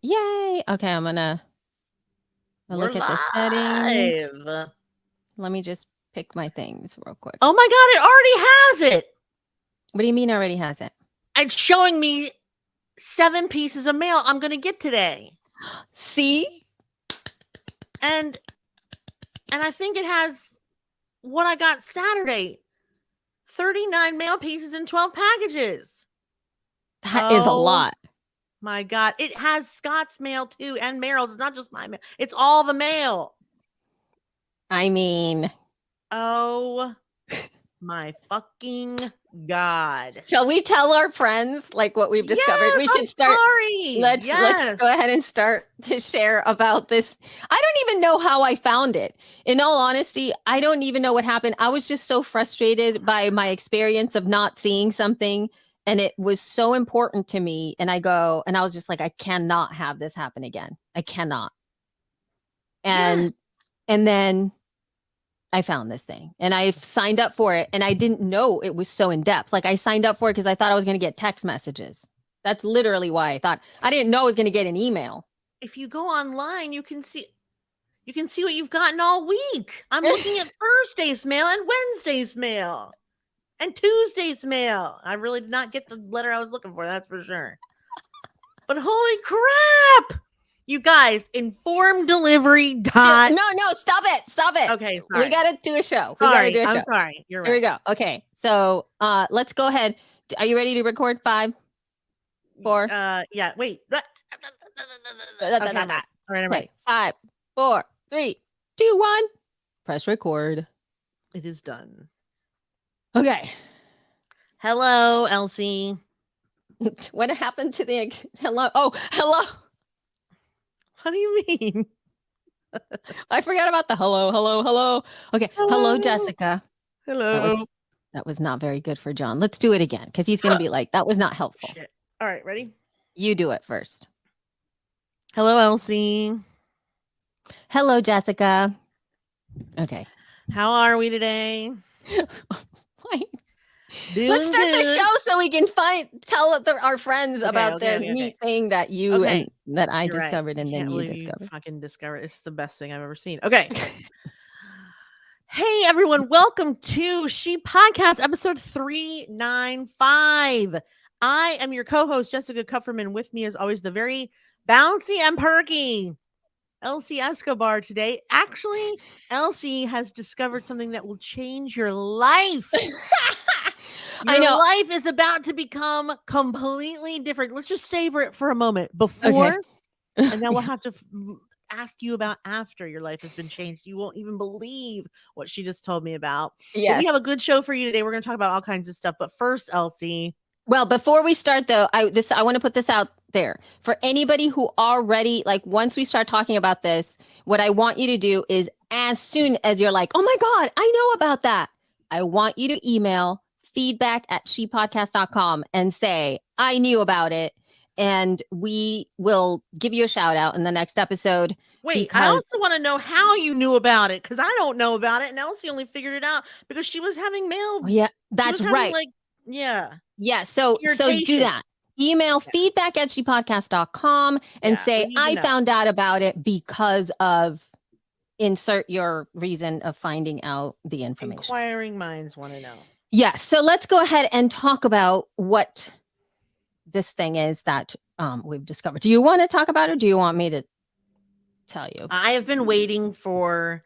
Yay. Okay, I'm gonna We're look at the settings. live. Let me just pick my things real quick. Oh my God, it already has it. What do you mean already has it? It's showing me 7 pieces of mail I'm going to get today. See? And I think it has what I got Saturday. 39 mail pieces and 12 packages. That is a lot. My God. It has Scott's mail too and Meryl's. It's not just my mail. It's all the mail. I mean, oh my fucking God. Shall we tell our friends like what we've discovered? Yes, We should start. Sorry. Let's go ahead and start to share about this. I don't even know how I found it. In all honesty, I don't even know what happened. I was just so frustrated by my experience of not seeing something, and it was so important to me. And I was just like, I cannot have this happen again. I cannot. And then I found this thing and I signed up for it, and I didn't know it was so in depth. Like, I signed up for it because I thought I was going to get text messages. That's literally why I thought. I didn't know I was going to get an email. If you go online, you can see what you've gotten all week. I'm looking at Thursday's mail and Wednesday's mail and Tuesday's mail. I really did not get the letter I was looking for, that's for sure. But holy crap! You guys, informed delivery. No, stop it. Okay, sorry. We got to do a show. I'm sorry. You're right. Here we go. Okay, so let's go ahead. Are you ready to record? 5, 4. Yeah. Wait. Okay, all right, I'm ready. 5, 4, 3, 2, 1. Press record. It is done. Okay. Hello, Elsie. What happened to the hello? Oh, hello. What do you mean? I forgot about the hello. Okay. Hello, Jessica. Hello. That was not very good for John. Let's do it again because he's going to be like, that was not helpful. Shit. All right, ready? You do it first. Hello, Elsie. Hello, Jessica. Okay. How are we today? Let's start the show so we can tell our friends about the neat thing that you and that I discovered, and then you discovered. Fucking discovered. It's the best thing I've ever seen. Okay. Hey everyone, welcome to She Podcast episode 395. I am your co-host Jessica Kupferman. With me as always the very bouncy and perky Elsie Escobar today. Actually, Elsie has discovered something that will change your life. Your life is about to become completely different. Let's just savor it for a moment before, and then we'll have to ask you about after your life has been changed. You won't even believe what she just told me about. Yes. But we have a good show for you today. We're going to talk about all kinds of stuff. But first, Elsie. Well, before we start, though, I want to put this out there for anybody who already, like, once we start talking about this, what I want you to do is, as soon as you're like, oh my God, I know about that, I want you to email feedback@shepodcast.com and say, I knew about it. And we will give you a shout out in the next episode. Wait, I also want to know how you knew about it, because I don't know about it. And Elsie only figured it out because she was having mail. Oh, yeah, that's right. Yeah. So do that. Email feedback@shepodcast.com and say, I found out about it because of, insert your reason of finding out the information. Inquiring minds want to know. Yes. So let's go ahead and talk about what this thing is that we've discovered. Do you want to talk about it, or do you want me to tell you? I have been waiting for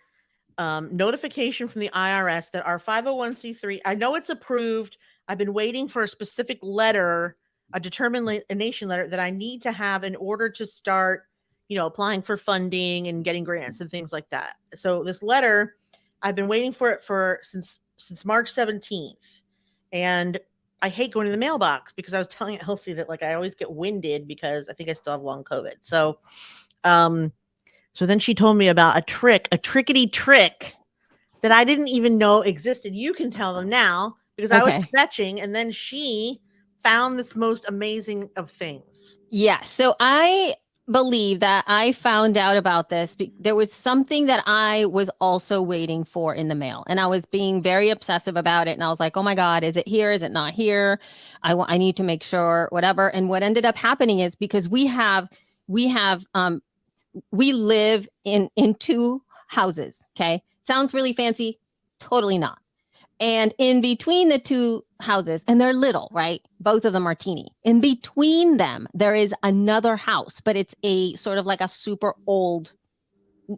notification from the IRS that our 501c3, I know it's approved. I've been waiting for a specific letter, a determination letter that I need to have in order to start, applying for funding and getting grants and things like that. So this letter, I've been waiting for it since March 17th. And I hate going to the mailbox because I was telling Elsie that, like, I always get winded because I think I still have long COVID. So, so then she told me about a trickety trick that I didn't even know existed. You can tell them now because I was fetching, and then she found this most amazing of things. Yeah. So I believe that I found out about this. There was something that I was also waiting for in the mail, and I was being very obsessive about it. And I was like, oh my God, is it here? Is it not here? I need to make sure, whatever. And what ended up happening is, because we have we have we live in two houses. Okay, sounds really fancy, totally not. And in between the two houses, and they're little, right? Both of them are teeny. In between them, there is another house, but it's a sort of like a super old.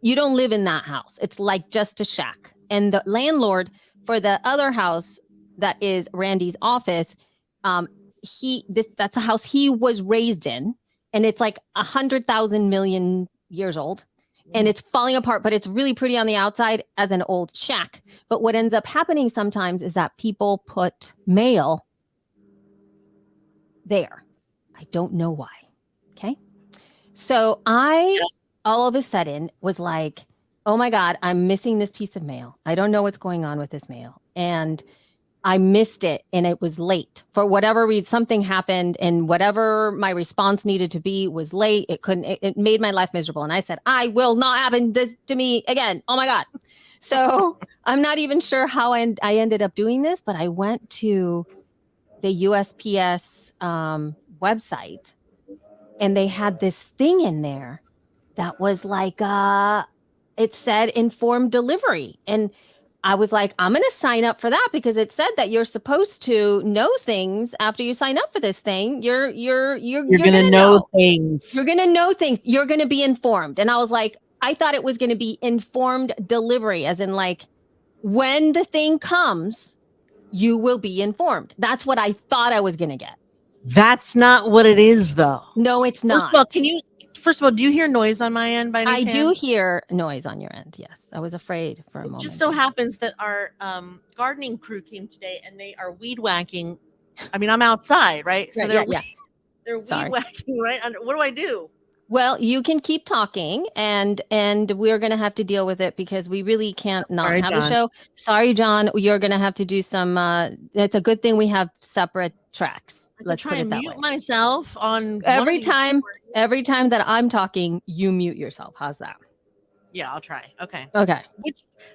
You don't live in that house. It's like just a shack. And the landlord for the other house that is Randy's office, that's a house he was raised in, and it's like 100,000 million years old, and it's falling apart, but it's really pretty on the outside as an old shack. But what ends up happening sometimes is that people put mail there. I don't know why. Okay. So I all of a sudden was like, oh my God, I'm missing this piece of mail. I don't know what's going on with this mail. And I missed it, and it was late for whatever reason. Something happened, and whatever my response needed to be was late. It made my life miserable. And I said, I will not happen this to me again. Oh my God. So I'm not even sure how I ended up doing this, but I went to the USPS website, and they had this thing in there that was like, it said informed delivery. And I was like, I'm going to sign up for that because it said that you're supposed to know things after you sign up for this thing. You're going to know things. You're going to know things. You're going to be informed. And I was like, I thought it was going to be informed delivery, as in like when the thing comes, you will be informed. That's what I thought I was going to get. That's not what it is, though. No, it's not. First of all, do you hear noise on my end by any chance? I do hear noise on your end. Yes. I was afraid for a moment. It just so happens that our gardening crew came today, and they are weed whacking. I mean, I'm outside, right? So they're weed whacking right under. What do I do? Well, you can keep talking, and we're going to have to deal with it because we really can't not have a show. Sorry, John. You're going to have to do some. It's a good thing we have separate tracks. Let's put it that way. Mute myself on every time that I'm talking, you mute yourself. How's that? Yeah, I'll try. Okay.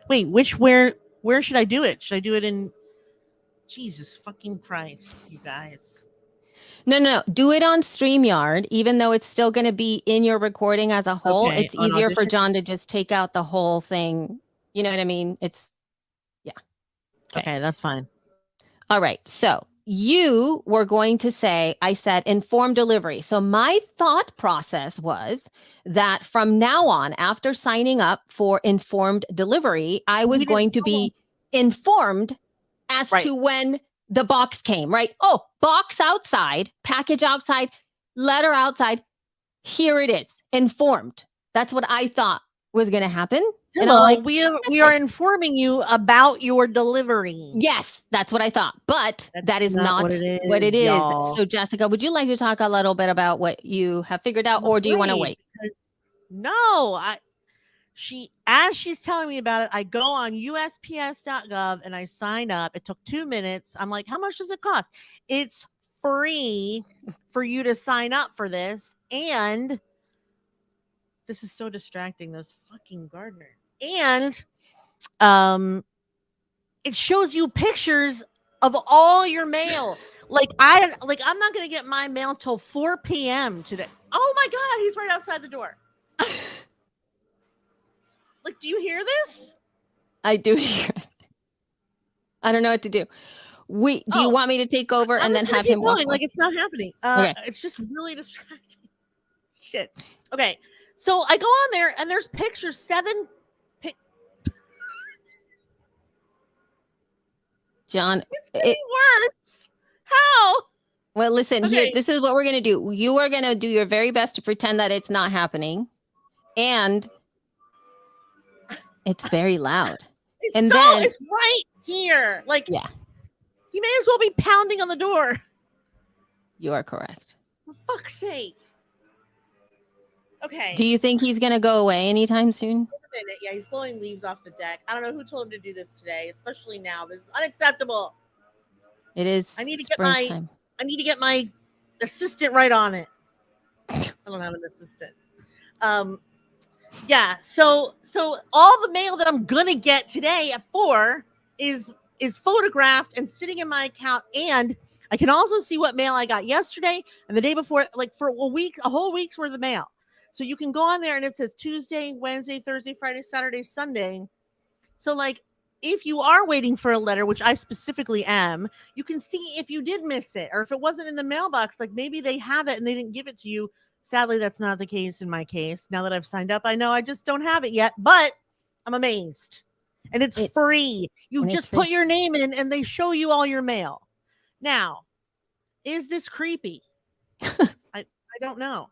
Where should I do it? Should I do it in? Jesus fucking Christ, you guys. No. Do it on StreamYard, even though it's still going to be in your recording as a whole. Okay, it's easier for John to just take out the whole thing. You know what I mean? Okay, that's fine. All right. So you were going to say, I said informed delivery. So my thought process was that from now on, after signing up for informed delivery, I was going to be informed as to when the box came, right? Oh, box outside, package outside, letter outside. Here it is, informed. That's what I thought was going to happen. Hello, like, we are informing you about your delivery. Yes, that's what I thought. But that is not what it is. So, Jessica, would you like to talk a little bit about what you have figured out, or do you want to wait? No, as she's telling me about it, I go on USPS.gov and I sign up. It took 2 minutes. I'm like, how much does it cost? It's free for you to sign up for this. And this is so distracting, those fucking gardeners. And it shows you pictures of all your mail. I'm not gonna get my mail till 4 p.m. today. Oh my God, he's right outside the door. Like, do you hear this? I do hear it. I don't know what to do. Do you want me to take over and then have him walk? Like it's not happening. Okay. It's just really distracting. Shit. Okay. So I go on there and there's pictures, 7 John, it's getting worse. How? Well, listen, here, this is what we're going to do. You are going to do your very best to pretend that it's not happening. And it's very loud. It's right here. Like, yeah. You may as well be pounding on the door. You are correct. For fuck's sake. Okay. Do you think he's going to go away anytime soon? Wait a minute. Yeah, he's blowing leaves off the deck. I don't know who told him to do this today, especially now. This is unacceptable. It is. I need to get my assistant right on it. I don't have an assistant. Yeah. So all the mail that I'm gonna get today at 4 is photographed and sitting in my account, and I can also see what mail I got yesterday and the day before, like for a whole week's worth of mail. So you can go on there and it says Tuesday, Wednesday, Thursday, Friday, Saturday, Sunday. So like if you are waiting for a letter, which I specifically am, you can see if you did miss it or if it wasn't in the mailbox, like maybe they have it and they didn't give it to you. Sadly, that's not the case in my case. Now that I've signed up, I know I just don't have it yet, but I'm amazed. And it's It free. You and it's just put free. your name in and they show you all your mail. Now, is this creepy? I don't know.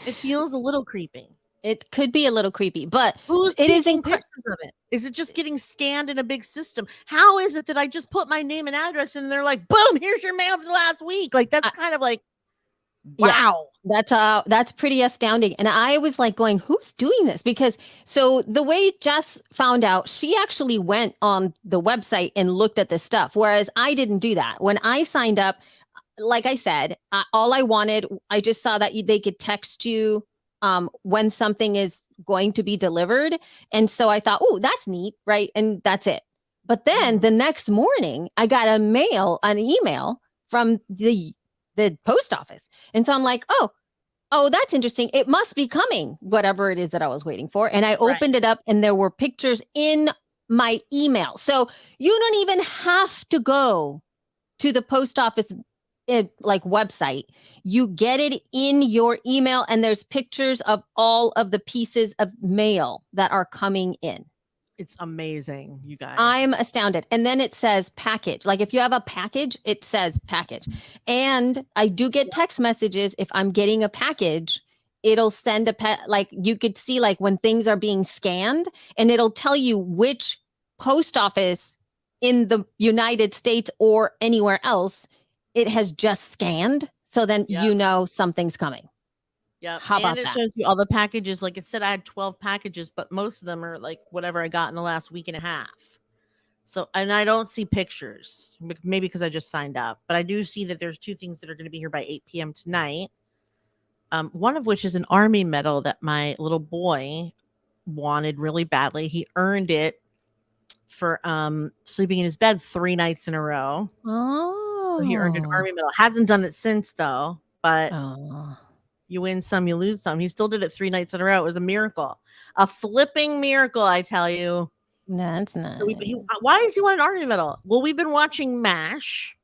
It feels a little creepy. It could be a little creepy, but Who's it is taking pictures of it? Is it just getting scanned in a big system? How is it that I just put my name and address in and they're like, boom, here's your mail for last week? Like that's kind of like, yeah. wow. That's pretty astounding. And I was like going, who's doing this? Because so the way Jess found out, she actually went on the website and looked at this stuff, whereas I didn't do that. When I signed up, like I said, all I wanted, I just saw that they could text you when something is going to be delivered. And so I thought, oh, that's neat, right? And that's it. But then the next morning, I got an email from the post office. And so I'm like, oh, that's interesting. It must be coming, whatever it is that I was waiting for. And I opened it up and there were pictures in my email. So you don't even have to go to the post office like website. You get it in your email and there's pictures of all of the pieces of mail that are coming in. It's amazing, you guys. I'm astounded. And then it says package. Like if you have a package, it says package. And I do get text messages if I'm getting a package. It'll send like you could see like when things are being scanned and it'll tell you which post office in the United States or anywhere else it has just scanned. So then you know something's coming. Yeah. How about and it that? shows you all the packages. Like it said, I had 12 packages, but most of them are like whatever I got in the last week and a half. So, and I don't see pictures, maybe because I just signed up, but I do see that there's 2 things that are going to be here by 8 p.m. tonight. One of which is an Army medal that my little boy wanted really badly. He earned it for sleeping in his bed 3 nights in a row. Oh. So he earned an Army medal. Hasn't done it since though, but Oh. you win some, you lose some. He still did it 3 nights in a row. It was a miracle, a flipping miracle, I tell you. That's nice. So why does he want an Army medal? Well, we've been watching MASH,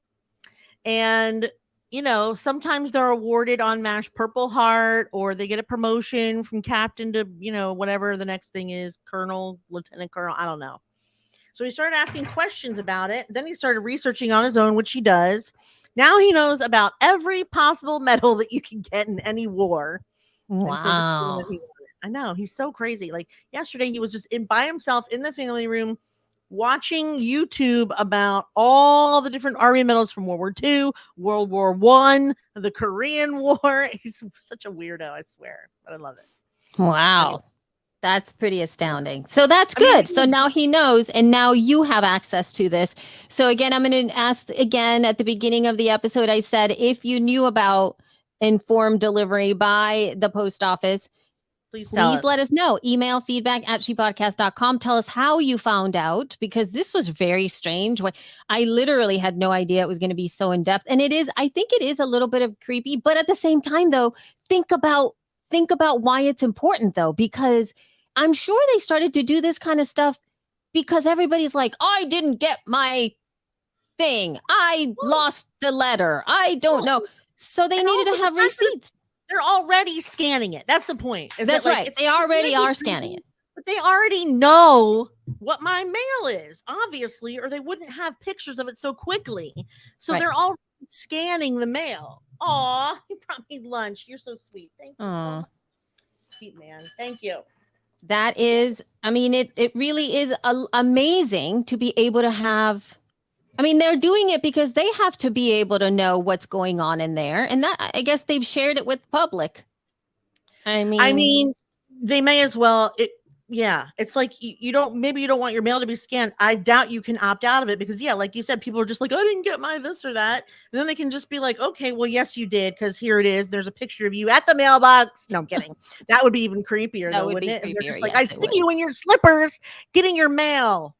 and you know, sometimes they're awarded on MASH Purple Heart, or they get a promotion from captain to, you know, whatever the next thing is, colonel, lieutenant colonel, I don't know. So he started asking questions about it. Then he started researching on his own, which he does. Now he knows about every possible medal that you can get in any war. Wow. And so this is the one that he wanted. I know, he's so crazy. Like yesterday, he was just by himself in the family room watching YouTube about all the different Army medals from World War II, World War I, the Korean War. He's such a weirdo, I swear. But I love it. Wow. Anyway. That's pretty astounding. So that's good. So now he knows, and now you have access to this. So again, I'm going to ask again at the beginning of the episode, I said, if you knew about informed delivery by the post office, please let us know. Email feedback@shepodcast.com. Tell us how you found out, because this was very strange. I literally had no idea it was going to be so in depth. And I think it is a little bit of creepy, but at the same time though, think about why it's important though, because I'm sure they started to do this kind of stuff because everybody's like, I didn't get my thing. I lost the letter. I don't know. So they needed to have receipts. They're already scanning it. That's the point. That's right. They already are scanning it. But they already know what my mail is, obviously, or they wouldn't have pictures of it so quickly. So they're all scanning the mail. Aw, you brought me lunch. You're so sweet. Thank you. Sweet man. Thank you. That is, I mean, it really is amazing to be able to have. I mean, they're doing it because they have to be able to know what's going on in there. And that, I guess they've shared it with the public. I mean, they may as well. It's like maybe you don't want your mail to be scanned. I doubt you can opt out of it because, like you said, people are just like, I didn't get my this or that. And then they can just be like, okay, well, yes, you did, because here it is. There's a picture of you at the mailbox. No, I'm kidding. That would be even creepier, though, wouldn't it? And they're just like, I see you in your slippers getting your mail.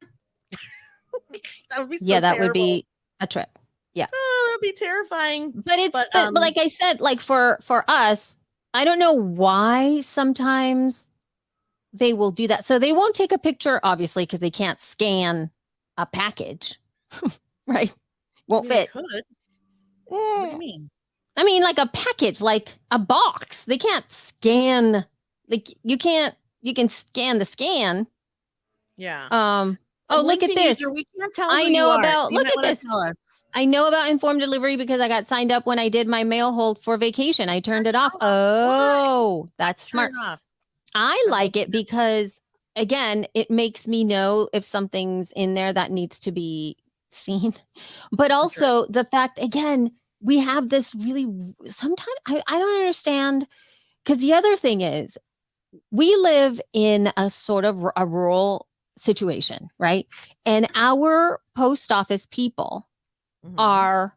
That would be so that would be a trip. Yeah. Oh, that'd be terrifying. But like I said, like for us, I don't know why sometimes they will do that. So they won't take a picture, obviously, because they can't scan a package, right? I Won't mean, they fit. could. What do you Mm, mean? I mean, like a package, like a box. They can't scan. Like you can scan the scan. Yeah. Um, A oh, look at LinkedIn user, this. we can't tell I who you know are. about, You look might at want to this. tell us. I know about informed delivery because I got signed up when I did my mail hold for vacation. I turned it off. Why? Oh, that's Turn smart. it off. I That's like it because, again, it makes me know if something's in there that needs to be seen. But that's right. also the fact, again, we have this really, sometimes I don't understand. Because the other thing is, we live in a sort of a rural situation, right? And our post office people Mm-hmm. are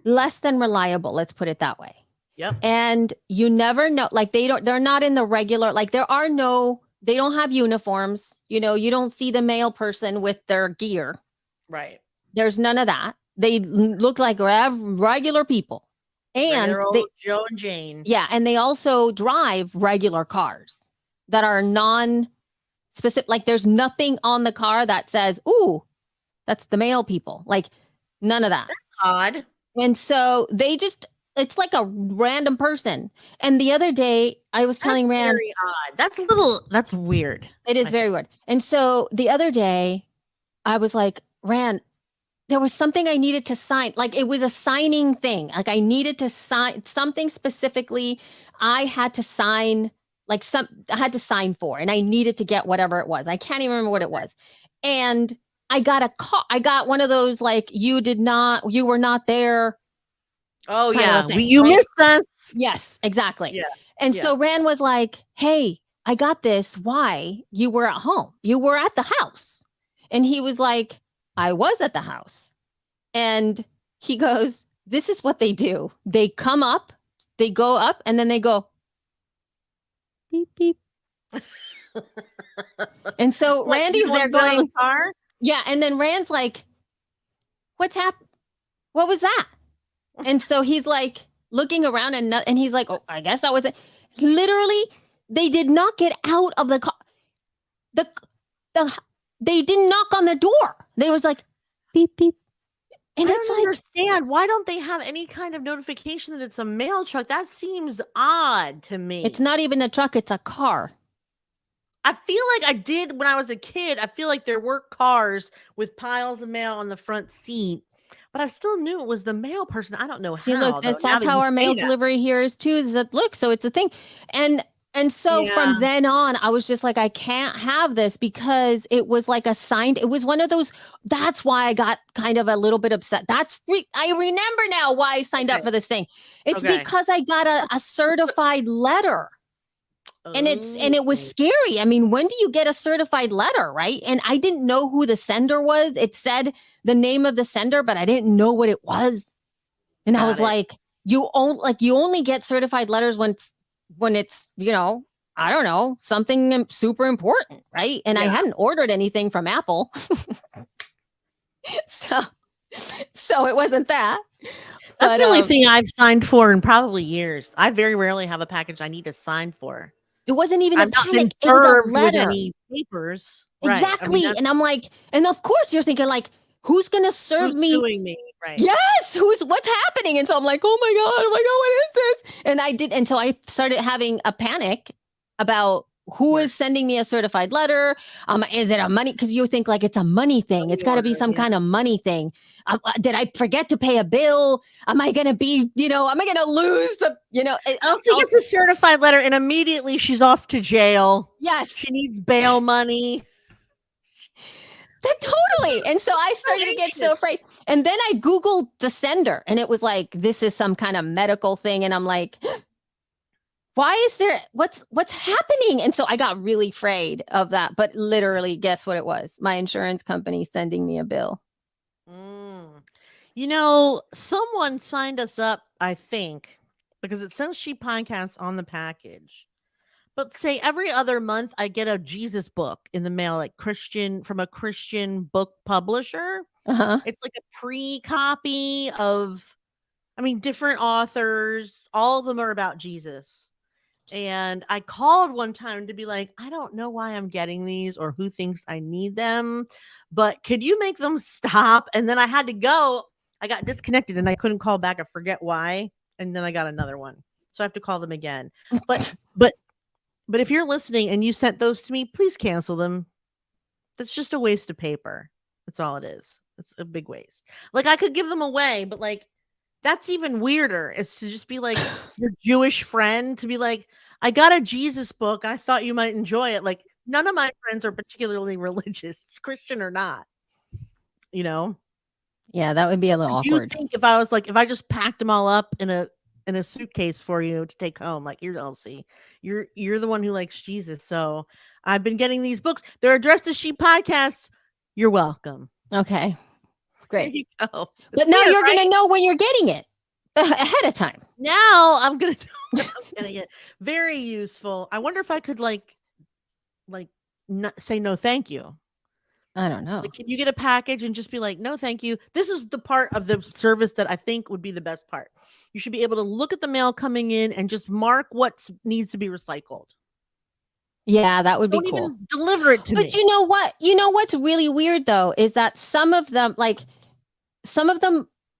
less than reliable, let's put it that way. Yep. And you never know, like they're not in the regular, like they don't have uniforms. You don't see the mail person with their gear. Right. There's none of that. They look like regular people. And Regular they, old Joe and Jane. yeah, and they also drive regular cars that are non specific. Like there's nothing on the car that says, "Ooh, that's the mail people." Like none of that. Odd. And so it's like a random person. And the other day I was That's telling Rand, very odd. That's weird. it is I very think. weird. And so the other day I was like, Rand, there was something I needed to sign. Like it was a signing thing. Like I needed to sign something specifically. I had to sign I had to sign for, and I needed to get whatever it was. I can't even remember what it Okay. was. And I got a call. I got one of those like you were not there Oh kind of a yeah. thing, You right? missed us. Yes, exactly. Yeah. And Yeah. so Rand was like, "Hey, I got this. Why? You were at home. You were at the house." And he was like, "I was at the house." And he goes, "This is what they do. They come up, they go up, and then they go beep beep." And so What? Because you Randy's don't want there to get out of the going, car? "Yeah." And then Rand's like, "What's happened? What was that?" And so he's like looking around, and he's like, "Oh, I guess that was it." Literally, they did not get out of the car. The the they didn't knock on the door. They was like beep beep. And I it's don't like, understand. Why don't they have any kind of notification that it's a mail truck? That seems odd to it's me. not even a truck, it's a car. I feel like I did when I was a kid. I feel like there were cars with piles of mail on the front seat, but I still knew it was the mail person. I don't know See, look, how though. Now that's that how you our say mail that. delivery here is too. Is that look? So it's a thing, and so from Yeah. then on, I was just like, I can't have this because it was like a signed. It was one of those. That's why I got kind of a little bit upset. I remember now why I signed up Okay. for this thing. It's Okay. because I got a certified letter. And it was Oh, scary. I mean, when do you get a certified letter, right? And I didn't know who the sender was. It said the name of the sender, but I didn't know what it was. And I was got it. like, you only get certified letters when it's, I don't know, something super important, right? And I Yeah. hadn't ordered anything from Apple. so so it wasn't that. That's But the only thing I've signed for in probably years. I very rarely have a package I need to sign for. it wasn't even a I've not been panic. It was a served with letter. any papers. Right. I mean, Exactly. that's And I'm like, and of course you're thinking like, who's going to serve who's me? suing me. Right. Yes, what's happening? And so I'm like, oh my God, what is this? And I did, and so I started having a panic about who is Course. sending me a certified letter. Is it a money? Because you think like it's a money thing. It's Money got to be order. some Yeah. kind of money thing. Did I forget to pay a bill? Am I gonna be, am I gonna lose Elsie gets a certified letter and immediately she's off to jail. yes, She needs bail money. that totally. And so I started to get so Anxious. afraid. And then I Googled the sender and it was like, this is some kind of medical thing. And I'm like, why is there what's happening? And so I got really afraid of that. But literally, guess what it was? My insurance company sending me a bill. Mm. Someone signed us up, I think, because it says she podcasts on the package. But say every other month I get a Jesus book in the mail, like from a Christian book publisher. Uh-huh. It's like a pre-copy of I mean, different authors, all of them are about Jesus. And I called one time to be like, I don't know why I'm getting these or who thinks I need them, but could you make them stop? And then I had to go. I got disconnected and I couldn't call back. I forget why. And then I got another one. So I have to call them again. But but but if you're listening and you sent those to me, please cancel them. That's just a waste of paper. That's all it is. It's a big waste. Like I could give them away, but like that's even weirder is to just be like your Jewish friend to be like, I got a Jesus book. I thought you might enjoy it. Like none of my friends are particularly religious, Christian or not, you know? Yeah, that would be a little You awkward. think if I was like, if I just packed them all up in a suitcase for you to take home, like you're Elsie, you're the one who likes Jesus. So I've been getting these books. They're addressed as She Podcasts. You're welcome. Okay, There great. you go. It's But now weird, you're right? going to know when you're getting it ahead of time. Now I'm gonna know when I'm getting it. Very useful. I wonder if I could like not say no thank you. I don't know. Like, can you get a package and just be like, no, thank you? This is the part of the service that I think would be the best part. You should be able to look at the mail coming in and just mark what needs to be recycled. Yeah, that would be Don't cool. even deliver it to But me. you know what? You know what's really weird though is that some of them,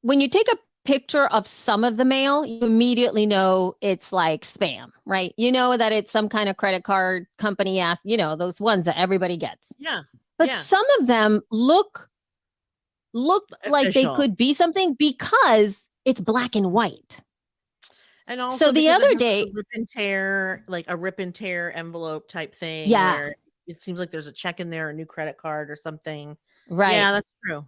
when you take a picture of some of the mail, you immediately know it's like spam, right? You know that it's some kind of credit card company those ones that everybody gets. Yeah. But Yeah. some of them look like they Official. could be something because it's black and white. And also So the because it other has day, like a rip and tear envelope type thing yeah, where it seems like there's a check in there, a new credit card or something. right. Yeah, that's true.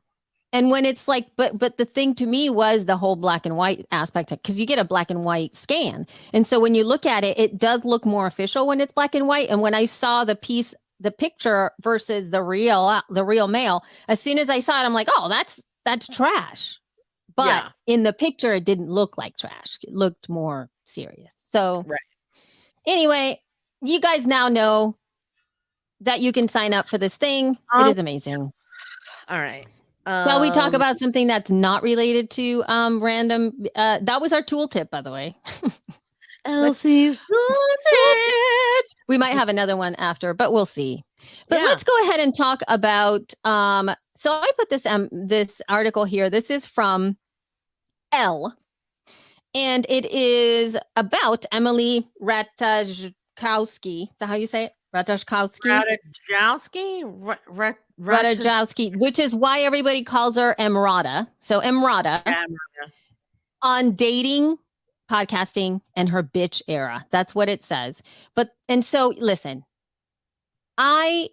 And when it's like, but the thing to me was the whole black and white aspect, because you get a black and white scan. And so when you look at it, it does look more official when it's black and white. And when I saw the picture versus the real mail, as soon as I saw it, I'm like, oh, that's trash. But Yeah. in the picture, it didn't look like trash. It looked more serious. So Right. anyway, you guys now know that you can sign up for this thing. It is amazing. All right. Shall we talk about something that's not related to random? That was our tool tip, by the way. Elsie's Tips. We might have another one after, but we'll see. But Yeah. let's go ahead and talk about. So I put this article here. This is from Elle, and it is about Emily Ratajkowski. Is that how you say it? Ratajkowski. Ratajkowski, which is why everybody calls her Emrata. So Emrata on dating, podcasting, and her bitch era. That's what it says. And so listen, I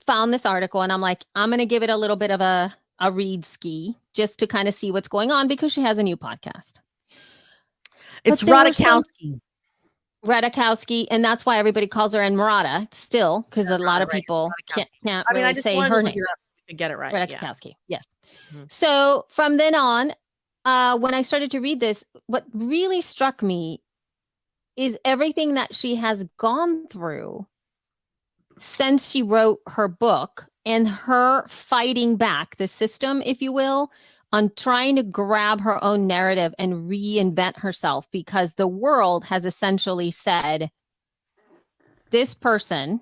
found this article and I'm like, I'm going to give it a little bit of a read ski just to kind of see what's going on because she has a new podcast. It's Ratajkowski. Ratajkowski, and that's why everybody calls her Emrata still, because a lot of people can't really say her name. To get it right. Ratajkowski, yes. Mm-hmm. So from then on, when I started to read this, what really struck me is everything that she has gone through since she wrote her book and her fighting back the system, if you will, on trying to grab her own narrative and reinvent herself because the world has essentially said, this person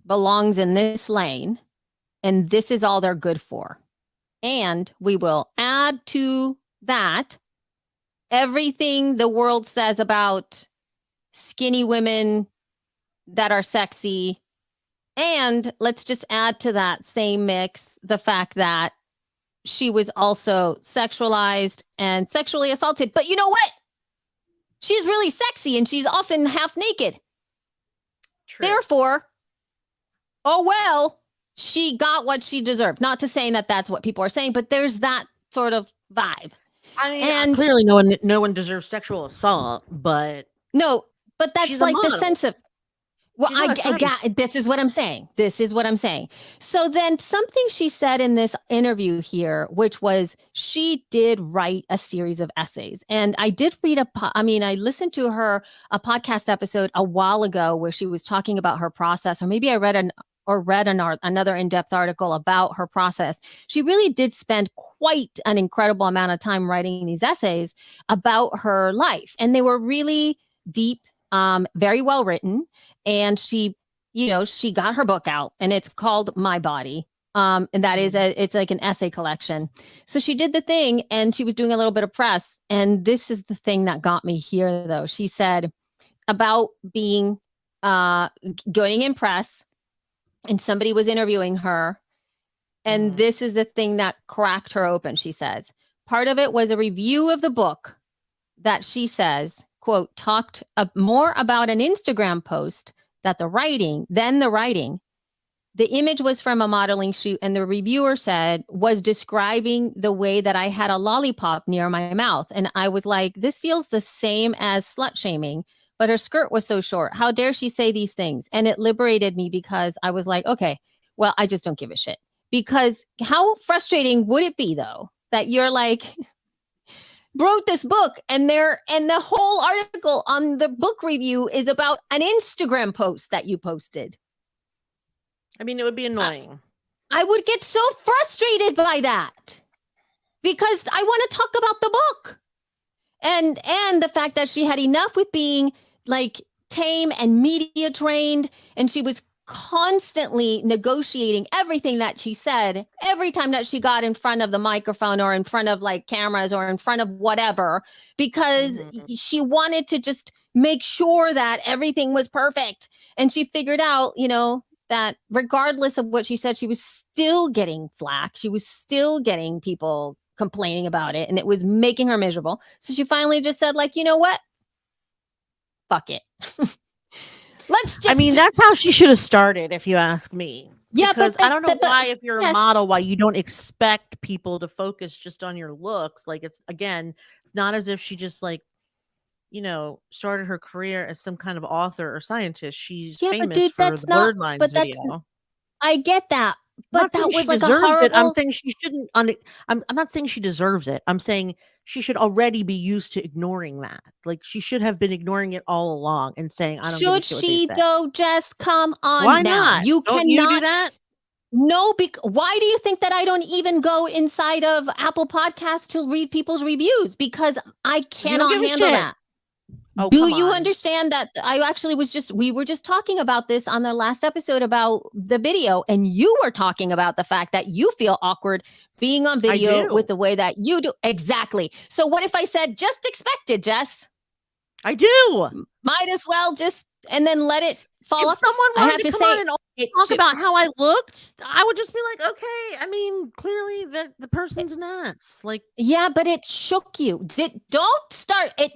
belongs in this lane and this is all they're good for. And we will add to that everything the world says about skinny women that are sexy. And let's just add to that same mix the fact that she was also sexualized and sexually assaulted. But you know what? She's really sexy and she's often half naked. True. Therefore, oh well, she got what she deserved. Not to say that that's what people are saying, but there's that sort of vibe. I mean, clearly no one deserves sexual assault, but no, but that's like the sense of. Well, this is what I'm saying. So then something she said in this interview here, which was she did write a series of essays. And I did read I listened to a podcast episode a while ago where she was talking about her process, or maybe I read or read another in-depth article about her process, she really did spend quite an incredible amount of time writing these essays about her life. And they were really deep, very well written. And she got her book out, and it's called My Body. And that is it's like an essay collection. So she did the thing, and she was doing a little bit of press. And this is the thing that got me here, though. She said about being going in press, and somebody was interviewing her. And this is the thing that cracked her open. She says part of it was a review of the book that she says, quote, talked more about an Instagram post than the writing. The image was from a modeling shoot, and the reviewer said was describing the way that I had a lollipop near my mouth. And I was like, this feels the same as slut shaming, but her skirt was so short. How dare she say these things? And it liberated me, because I was like, okay, well, I just don't give a shit. Because how frustrating would it be, though, that you're like, wrote this book, and the whole article on the book review is about an Instagram post that you posted. I mean, it would be annoying. I would get so frustrated by that, because I want to talk about the book, and the fact that she had enough with being like tame and media trained, and she was constantly negotiating everything that she said every time that she got in front of the microphone, or in front of like cameras, or in front of whatever, because she wanted to just make sure that everything was perfect. And she figured out, that regardless of what she said, she was still getting flack. She was still getting people complaining about it, and it was making her miserable. So she finally just said, like, you know what? Fuck it. I mean, that's how she should have started, if you ask me. Yeah, because I don't know why, if you're a model, why you don't expect people to focus just on your looks. Like, it's not as if she just started her career as some kind of author or scientist. She's famous for the Blurred Lines video. I get that, but that was like a horrible. I'm saying she shouldn't. I'm not saying she deserves it. I'm saying she should already be used to ignoring that. Like, she should have been ignoring it all along and saying, "I don't give a shit what they say." Should she though? Jess, come on. Why now. not? You don't cannot you do that? No, why do you think that I don't even go inside of Apple Podcasts to read people's reviews? Because I cannot handle that. Oh, do you understand that we were just talking about this on the last episode about the video, and you were talking about the fact that you feel awkward being on video with the way that you do. Exactly. So what if I said, just expect it, Jess? I do. Might as well and then let it fall off. Someone wanted to come on and talk about how I looked, I would just be like, okay. I mean, clearly the person's nuts. Like, yeah, but it shook you. It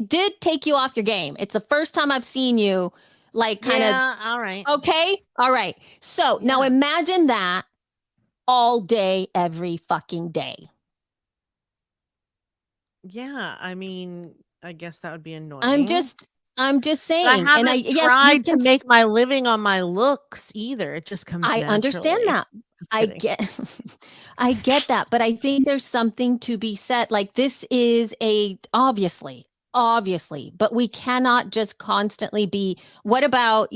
did take you off your game. It's the first time I've seen you like kind of. All right. Okay. All right. So now imagine that all day, every fucking day. Yeah. I mean, I guess that would be annoying. I'm just saying. But I haven't tried to make my living on my looks either. It just comes naturally. Understand that. I get that. But I think there's something to be said. Like, this is obviously, but we cannot just constantly be, what about,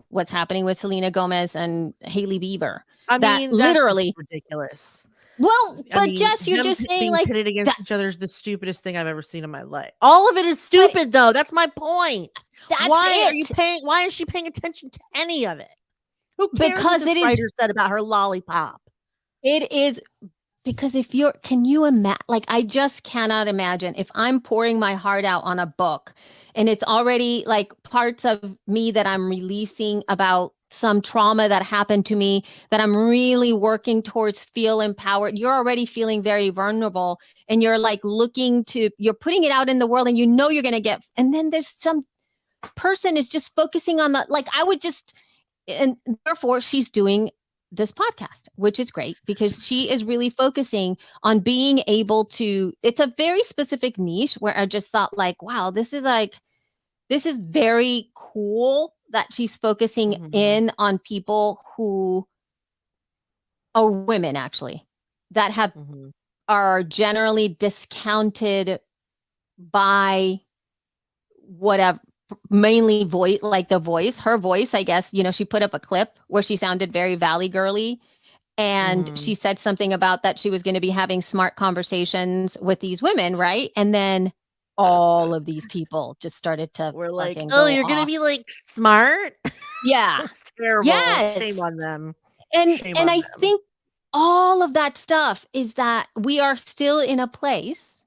what's happening with Selena Gomez and Hailey Bieber? I mean, that's literally ridiculous. Well, but Jess, you're just saying, like, pitted against each other is the stupidest thing I've ever seen in my life. All of it is stupid, though. That's my point. Why is she paying attention to any of it? Who cares what this writer said about her lollipop? It is because can you imagine? Like, I just cannot imagine if I'm pouring my heart out on a book, and it's already like parts of me that I'm releasing about some trauma that happened to me, that I'm really working towards feel empowered. You're already feeling very vulnerable, and you're like you're putting it out in the world, and you're going to get, and then there's some person is just focusing on and therefore she's doing this podcast, which is great, because she is really focusing on being able to, it's a very specific niche where I just thought, like, wow, this is very cool that she's focusing in on people who are women, actually, that are generally discounted by whatever, mainly voice, like the voice, her voice, I guess, she put up a clip where she sounded very Valley girly. And she Mm. said something about that she was going to be having smart conversations with these women, right? And then all of these people just started to We're like, fucking oh, go you're gonna off. be like smart. Yeah. That's terrible. Shame Yes. on them. And Shame on I them. think all of that stuff is that we are still in a place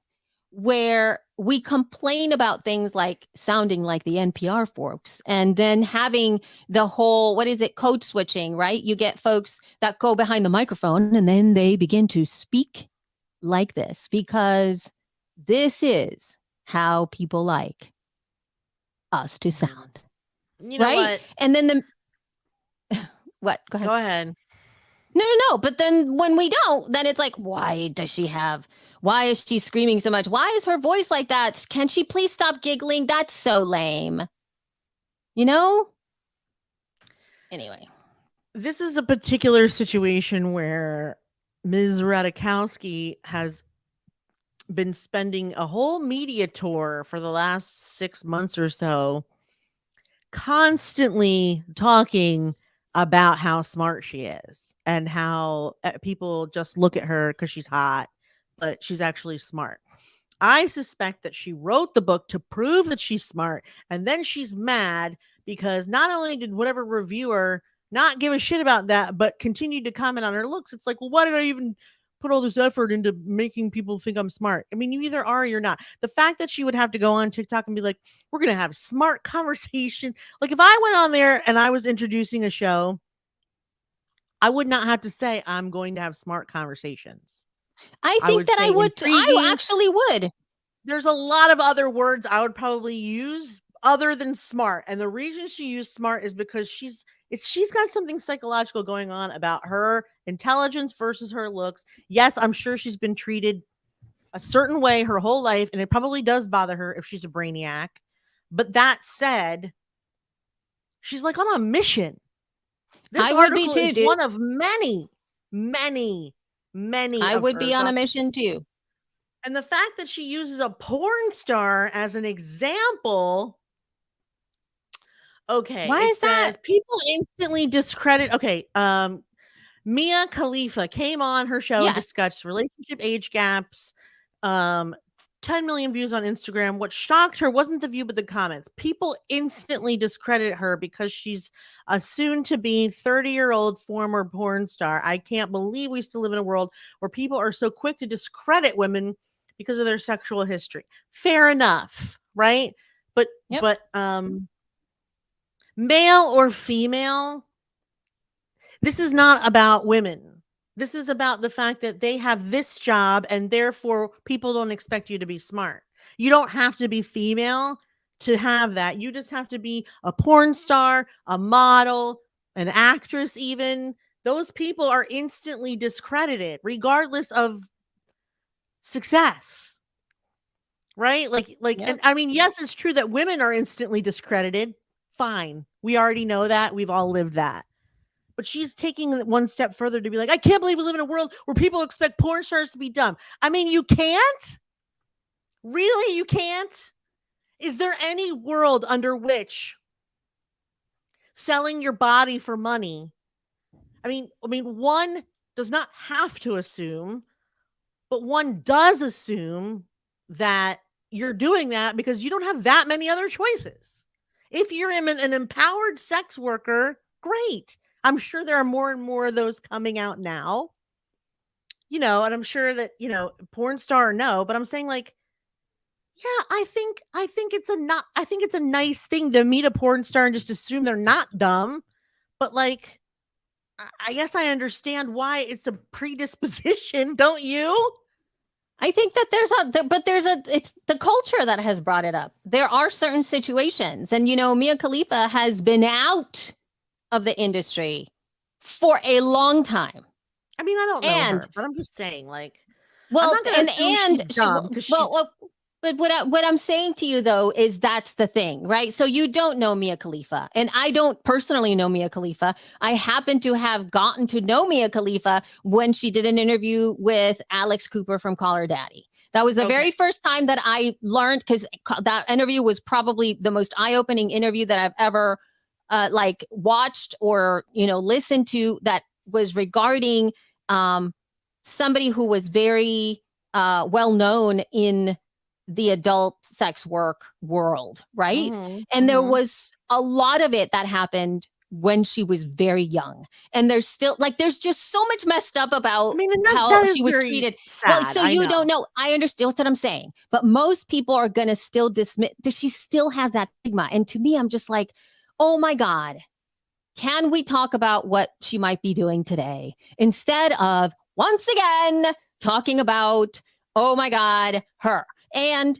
where we complain about things like sounding like the NPR folks and then having the whole, what is it, code switching, right? You get folks that go behind the microphone and then they begin to speak like this because this is how people like us to Mhm. sound, You know right? what? And then what? Go ahead. Go ahead. No. But then when we don't, then it's like, why is she screaming so much? Why is her voice like that? Can she please stop giggling? That's so lame. You know? Anyway. This is a particular situation where Ms. Radikowski has been spending a whole media tour for the last 6 months or so, constantly talking about how smart she is and how people just look at her because she's hot, but she's actually smart. I suspect that she wrote the book to prove that she's smart, and then she's mad because not only did whatever reviewer not give a shit about that, but continued to comment on her looks. It's like, well, why did I even put all this effort into making people think I'm smart? I mean, you either are or you're not. The fact that she would have to go on TikTok and be like, we're going to have smart conversation. Like, if I went on there and I was introducing a show, I would not have to say, I'm going to have smart conversations. I I think would that say I intriguing. actually would. There's a lot of other words I would probably use other than smart. And the reason she used smart is because she's got something psychological going on about her intelligence versus her looks. Yes, I'm sure she's been treated a certain way her whole life, and it probably does bother her if she's a brainiac. But that said, she's like on a mission. This I would be article too, is dude. one of many, many, many I of would be hers. on a mission too. And the fact that she uses a porn star as an example. Okay, Why it is that? says people instantly discredit. Okay, Mia Khalifa came on her show and Yes. discussed relationship age gaps. Um, 10 million views on Instagram. What shocked her wasn't the view, but the comments. People instantly discredit her because she's a soon to be 30-year-old former porn star. I can't believe we still live in a world where people are so quick to discredit women because of their sexual history. Fair enough, right? But, Yep. but, male or female, this is not about women. This is about the fact that they have this job and therefore people don't expect you to be smart. You don't have to be female to have that. You just have to be a porn star, a model, an actress, even. Those people are instantly discredited, regardless of success. Right? And Yep. I mean, yes, it's true that women are instantly discredited. Fine. We already know that. We've all lived that. But she's taking it one step further to be like, I can't believe we live in a world where people expect porn stars to be dumb. I mean, you can't? Really? You can't? Is there any world under which selling your body for money? I mean, one does not have to assume, but one does assume that you're doing that because you don't have that many other choices. If you're an empowered sex worker, great. I'm sure there are more and more of those coming out now. And I'm sure that, porn star or no, but I'm saying like, yeah, I think it's a nice thing to meet a porn star and just assume they're not dumb, but like I guess I understand why it's a predisposition, don't you? I think that it's the culture that has brought it up. There are certain situations, and Mia Khalifa has been out of the industry for a long time. I mean, I don't know And her, but I'm just saying, like, I'm well, not going to assume and she's she dumb because well, she's. well but what I'm saying to you though is that's the thing, right? So you don't know Mia Khalifa, and I don't personally know Mia Khalifa. I happen to have gotten to know Mia Khalifa when she did an interview with Alex Cooper from Call Her Daddy. That was the Okay. very first time that I learned, because that interview was probably the most eye-opening interview that I've ever like watched or listened to, that was regarding um, somebody who was very well known in the adult sex work world, right? Mhm, And there mhm. was a lot of it that happened when she was very young. And there's still, like, there's just so much messed up I about mean, and how that is she was very treated. Well, sad, so I you don't know. know. I understand. That's what I'm saying. But most people are going to still dismiss. She still has that stigma. And to me, I'm just like, oh my God, can we talk about what she might be doing today instead of once again talking about, oh my God, her? And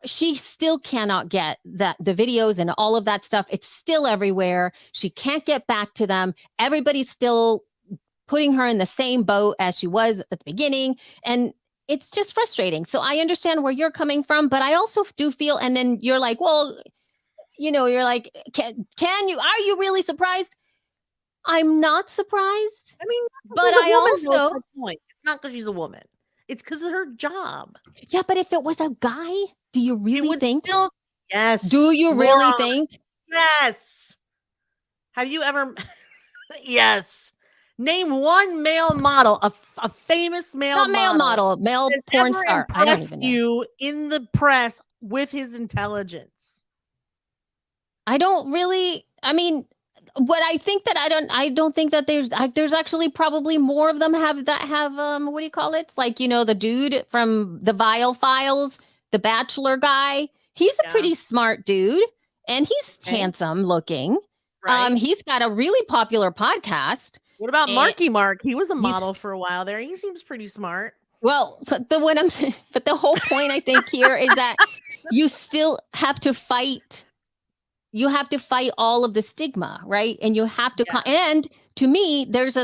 she still cannot get that, the videos and all of that stuff. It's still everywhere. She can't get back to them. Everybody's still putting her in the same boat as she was at the beginning. And it's just frustrating. So I understand where you're coming from, but I also do feel, and then you're like, well, you're like, can you, are you really surprised? I'm not surprised, I mean, not 'cause but she's a I woman, though, it's also, my point. It's not because she's a woman. It's because of her job. yeah, but if it was a guy, do you It really would think? still Do yes, you really moron, think? yes. Have you ever yes. Name one male model, a famous male Not male model model, that male has porn ever star. I don't impressed even know. you in the press with his intelligence. I don't really. I mean, what I think that I don't think that there's actually probably more of them have what do you call it? It's like, the dude from the Vile Files, the Bachelor guy. He's a Yeah, pretty smart dude, and he's okay, handsome looking. right? He's got a really popular podcast, What about and Marky Mark? He was a he's model for a while there. He seems pretty smart. well. But but the whole point I think here is that you still have to fight, all of the stigma, right? And you have to Yeah. and to me, there's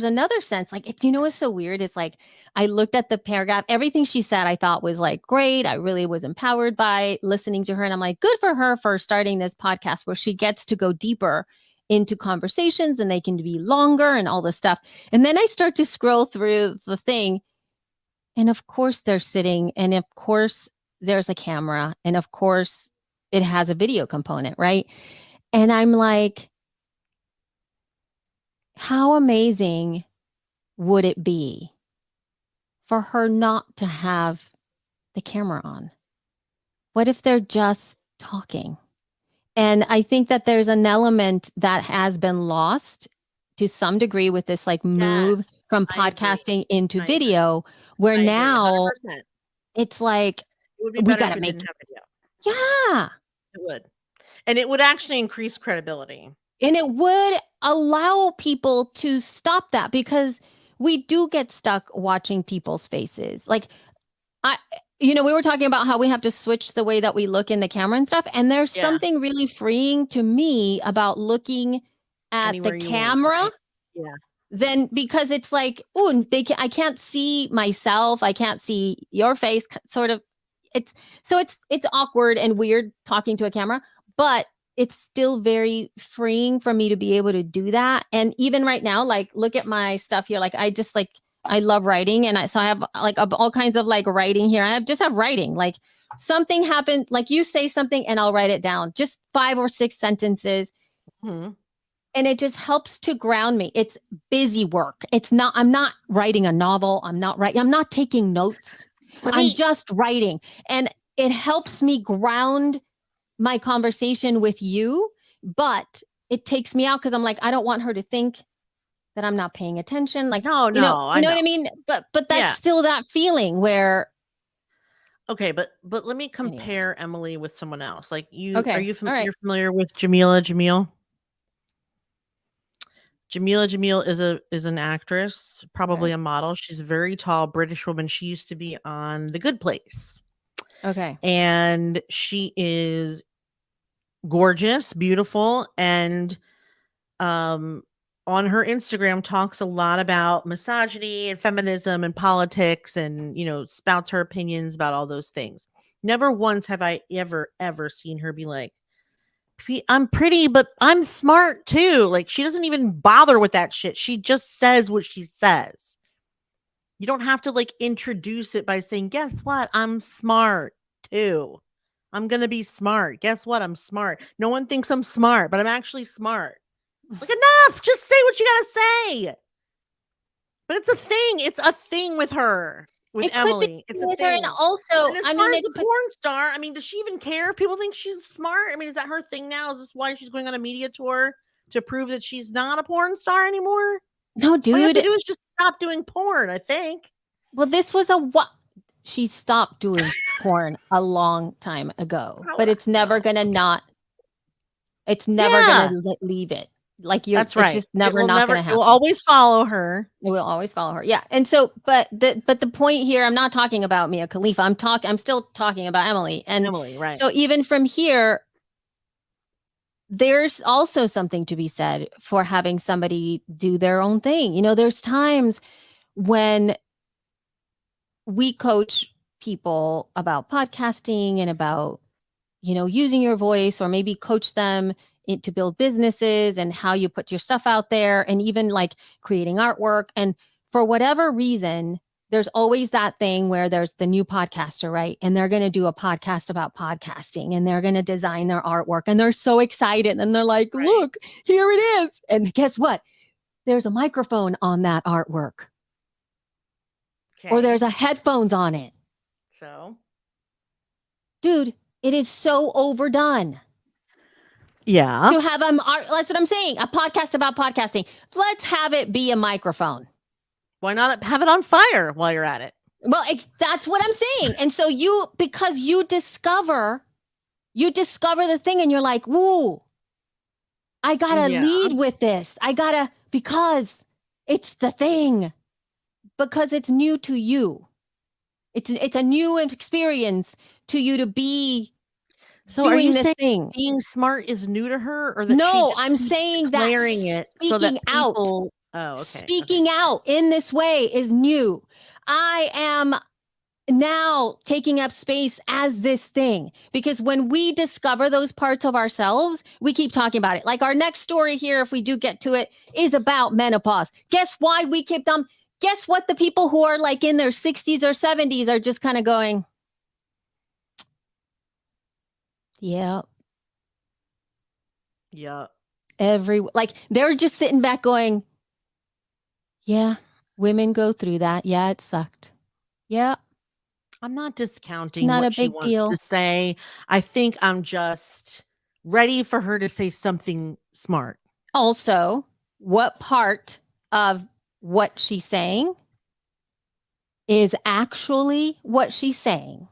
another sense, like, it's so weird. It's like, I looked at the paragraph, everything she said I thought was like great. I really was empowered by listening to her, and I'm like, good for her for starting this podcast where she gets to go deeper into conversations, and they can be longer and all this stuff. And then I start to scroll through the thing, and of course they're sitting, and of course there's a camera, and of course it has a video component, right? And I'm like, how amazing would it be for her not to have the camera on? What if they're just talking? And I think that there's an element that has been lost to some degree with this, like, Yes, move from I agree. podcasting into I agree. video, where I agree now 100%. it's like, It would be we better got if to it didn't make, have video. yeah. It would. And it would actually increase credibility. And it would allow people to stop that, because we do get stuck watching people's faces. Like, I, we were talking about how we have to switch the way that we look in the camera and stuff. And there's Yeah, something really freeing to me about looking at the anywhere you want, camera, right? Yeah. then, because it's like, oh, I can't see myself. I can't see your face, sort of. It's so it's awkward and weird talking to a camera, but it's still very freeing for me to be able to do that. And even right now, like, look at my stuff here. Like, I just, like, I love writing, and so I have, like, all kinds of, like, writing here. I just have writing, like, something happened, like, you say something and I'll write it down, just 5 or 6 sentences, Mhm. and it just helps to ground me. It's busy work. I'm not writing a novel. I'm not taking notes. Let I'm me just writing. And it helps me ground my conversation with you, but it takes me out, because I'm like, I don't want her to think that I'm not paying attention. Like, No, no, I you know know. what I mean? But that's Yeah. still that feeling where, Okay, but let me anyway. compare Emily with someone else. Like Okay. All right. you're familiar with Jamila Jamil? Jamila Jamil is an actress, Okay. probably a model. She's a very tall British woman. She used to be on The Good Place. Okay. And she is gorgeous, beautiful, and um on her Instagram talks a lot about misogyny and feminism and politics, and spouts her opinions about all those things. Never once have I ever seen her be like, I'm pretty, but I'm smart too." Like, she doesn't even bother with that shit. She just says what she says. You don't have to like introduce it by saying, guess what? I'm smart too. I'm going to be smart. Guess what? I'm smart. No one thinks I'm smart, but I'm actually smart. Like, enough. Just say what you got to say. But it's a thing. It's a thing with her, with It could be Emily. It's a with her, and thing. also, And as I far mean, as it the could. porn star, I mean, does she even care if people think she's smart? I mean, is that her thing now? Is this why she's going on a media tour to prove that she's not a porn star anymore? No, All you have to dude. do is just stop doing porn, I think. Well, this was a what? She stopped doing porn a long time ago, How but would I it's never know? gonna not. It's never gonna Yeah, leave it. Like you're, that's it's right. just never not gonna It will happen. always follow her. It will always follow her. Yeah. And so, but the point here, I'm not talking about Mia Khalifa. I'm still talking about Emily. And Emily, right. so even from here, there's also something to be said for having somebody do their own thing. There's times when we coach people about podcasting and about using your voice, or maybe coach them to build businesses and how you put your stuff out there, and even like creating artwork. And for whatever reason, there's always that thing where there's the new podcaster, right? And they're going to do a podcast about podcasting, and they're going to design their artwork, and they're so excited, and they're like, Right. look, here it is. And guess what? There's a microphone on that artwork, or there's a headphones on it. So, dude, it is so overdone. yeah. To have that's what I'm saying. A podcast about podcasting. Let's have it be a microphone. Why not have it on fire while you're at it? Well, that's what I'm saying. And so because you discover the thing, and you're like, woo, I gotta lead with this. Because it's the thing. Because it's new to you. It's a new experience to you to be are you doing this saying thing. being smart is new to her, or that No, I'm saying that declaring it so that people speaking out in this way is new. I am now taking up space as this thing, because when we discover those parts of ourselves, we keep talking about it. Like our next story here, if we do get to it, is about menopause. Guess why we keep them? Guess what? The people who are like in their 60s or 70s are just kind of going, yeah. Yeah. They're just sitting back going, yeah, women go through that. Yeah, it sucked. Yeah. I'm not discounting not what a she big wants deal. to say. I think I'm just ready for her to say something smart. Also, what part of what she's saying is actually what she's saying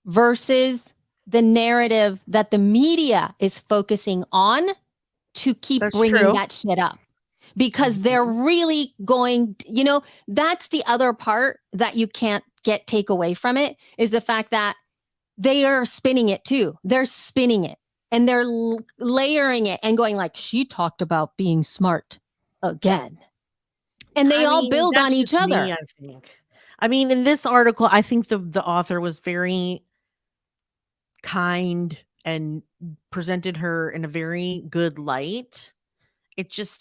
versus the narrative that the media is focusing on to keep bringing that shit up? Because they're really going, that's the other part that you can't take away from it, is the fact that they are spinning it too. They're spinning it, and they're layering it and going like, she talked about being smart again. And they all build on each other. I think. I mean, in this article, I think the author was very kind and presented her in a very good light.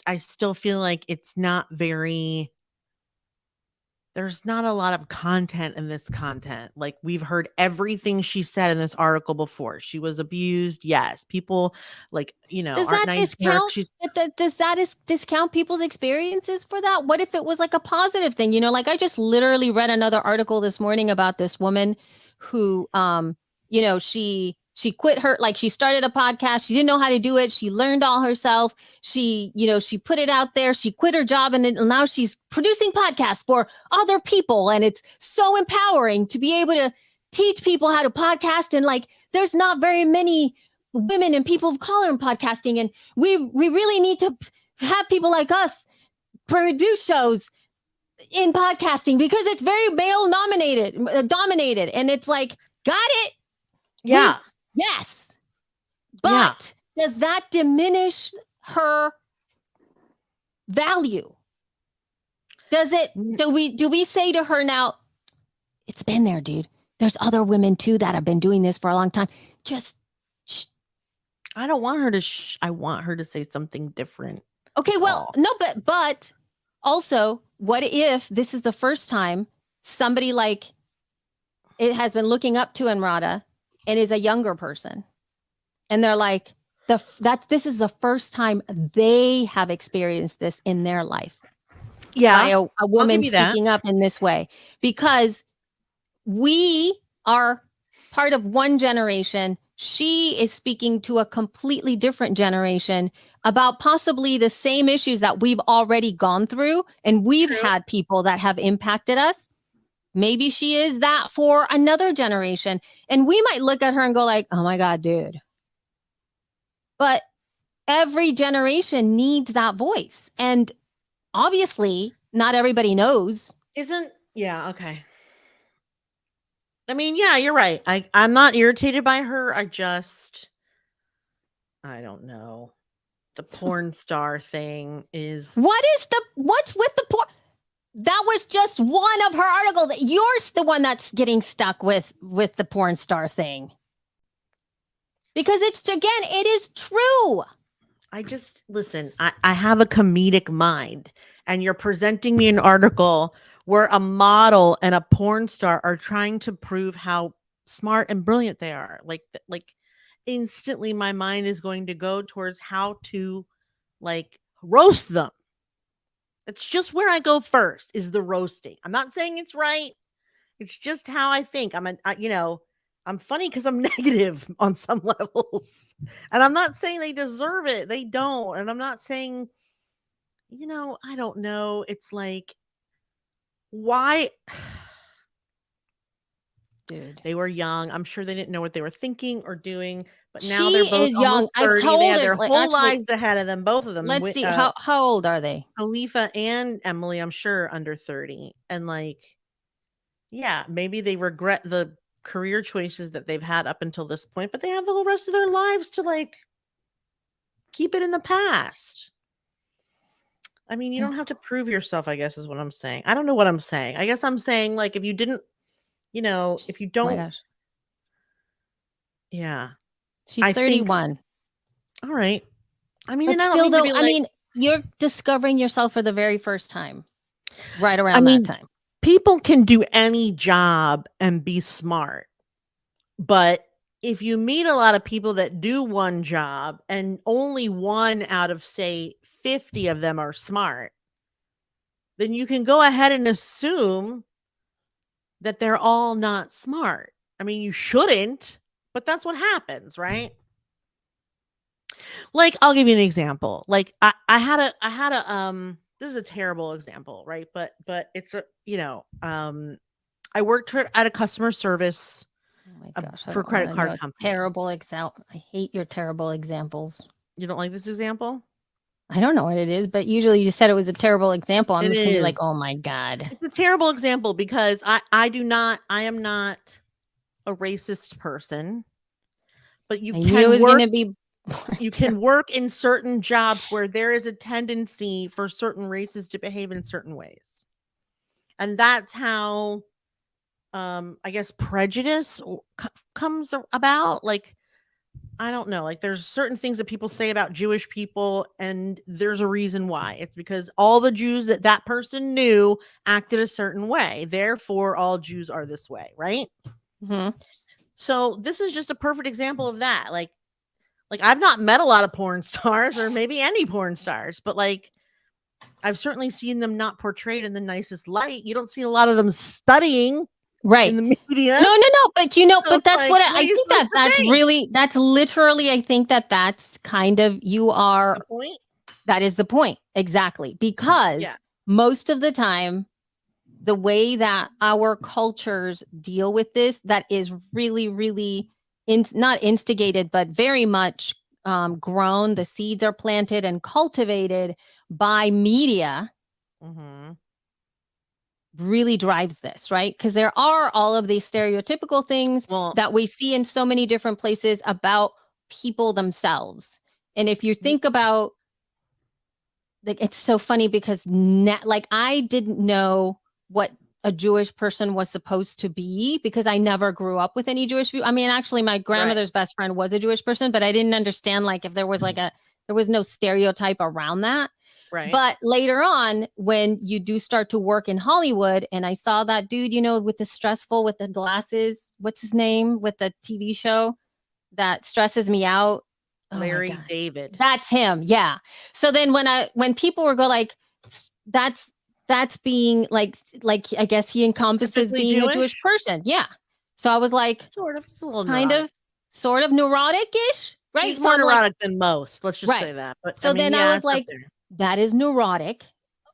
I still feel like it's not very, there's not a lot of content in this content. Like, we've heard everything she said in this article before. She was abused. Yes. People does aren't that nice discount? Does that discount people's experiences for that? What if it was like a positive thing? Like I just literally read another article this morning about this woman who, she quit she started a podcast. She didn't know how to do it. She learned all herself. She put it out there. She quit her job, and now she's producing podcasts for other people. And it's so empowering to be able to teach people how to podcast. And there's not very many women and people of color in podcasting. And we really need to have people like us produce shows in podcasting, because it's very male dominated. And it's like, got it. Yeah. Yes. But does that diminish her value? Does it? Do we say to her now, it's been there, dude. There's other women too that have been doing this for a long time. Just I don't want her to I want her to say something different. Okay, well, no, but Also, what if this is the first time somebody like it has been looking up to Emrata and is a younger person, and they're like, this is the first time they have experienced this in their life by Yeah, a I'll woman give you that. speaking up in this way, because we are part of one generation. She is speaking to a completely different generation about possibly the same issues that we've already gone through, and we've True. had people that have impacted us. Maybe she is that for another generation, and we might look at her and go like, oh my God, dude. But every generation needs that voice, and obviously not everybody knows. Yeah, okay. I mean, yeah, you're right. I'm not irritated by her. I don't know. The porn star thing is What's with the poor? That was just one of her articles. You're the one that's getting stuck with the porn star thing. Because it is true. I just listen, I have a comedic mind, and you're presenting me an article where a model and a porn star are trying to prove how smart and brilliant they are. Like instantly my mind is going to go towards how to like roast them. That's just where I go first, is the roasting. I'm not saying it's right. It's just how I think. I'm funny because I'm negative on some levels. And I'm not saying they deserve it. They don't. And I'm not saying, I don't know. It's like, why? Dude. They were young. I'm sure they didn't know what they were thinking or doing. But now they're She both is young. almost 30. How They old have is their like whole actually? lives ahead of them, both of them. Let's see. How old are they? Khalifa and Emily, I'm sure, under 30. And like, yeah, maybe they regret the career choices that they've had up until this point, but they have the whole rest of their lives to like keep it in the past. I mean, you don't have to prove yourself, I guess, is what I'm saying. I don't know what I'm saying. I guess I'm saying, like, if you didn't, if you Oh my don't, gosh. yeah, She's I think, 31. all right. I mean, But and I don't still mean to though, be I like, mean, you're discovering yourself for the very first time right I around that mean, time. people can do any job and be smart, but if you meet a lot of people that do one job and only one out of, say, 50 of them are smart, then you can go ahead and assume that they're all not smart. I mean, you shouldn't, but that's what happens, right? Like, I'll give you an example. Like, I had a this is a terrible example, right? But it's I worked at a customer service Oh my gosh, I for a don't want credit to card know. company. Terrible example. I hate your terrible examples. You don't like this example? I don't know what it is, but usually you said it was a terrible example. I'm It just gonna be like, is. oh my God. It's a terrible example because I am not a racist person, but I knew it was gonna be you can work in certain jobs where there is a tendency for certain races to behave in certain ways. And that's how I guess prejudice comes about. Like, I don't know, like there's certain things that people say about Jewish people, and there's a reason why. It's because all the Jews that person knew acted a certain way, therefore all Jews are this way, right? Mhm. So this is just a perfect example of that. Like I've not met a lot of porn stars or maybe any porn stars, but like I've certainly seen them not portrayed in the nicest light. You don't see a lot of them studying in Right. the media. No. But So but it's that's like, what what are I you think supposed to that's think? really, that's literally, I think that's kind of, you are, The point? that is the point. Exactly. Yeah. Because most of the time, the way that our cultures deal with this, that is really, really not instigated, but very much grown. The seeds are planted and cultivated by media, Mm-hmm. really drives this, right? Because there are all of these stereotypical things Well, that we see in so many different places about people themselves. And if you think about, like, it's so funny because like I didn't know what a Jewish person was supposed to be because I never grew up with any Jewish people. I mean, actually, my right. grandmother's best friend was a Jewish person, but I didn't understand like if there was like there was no stereotype around that. Right. But later on, when you do start to work in Hollywood, and I saw that dude, with the stressful, with the glasses, what's his name, with the TV show that stresses me out. Oh my Larry God. David. That's him. Yeah. So then when people were go like, that's being like I guess he encompasses Typically being a Jewish Jewish? person. Yeah. So I was like, Sort of. He's a little kind neurotic. of, sort of neurotic-ish, right? He's So more I'm like, neurotic than most. Let's just right. say that. But I So mean, then I yeah, was it's up like, there. that is neurotic.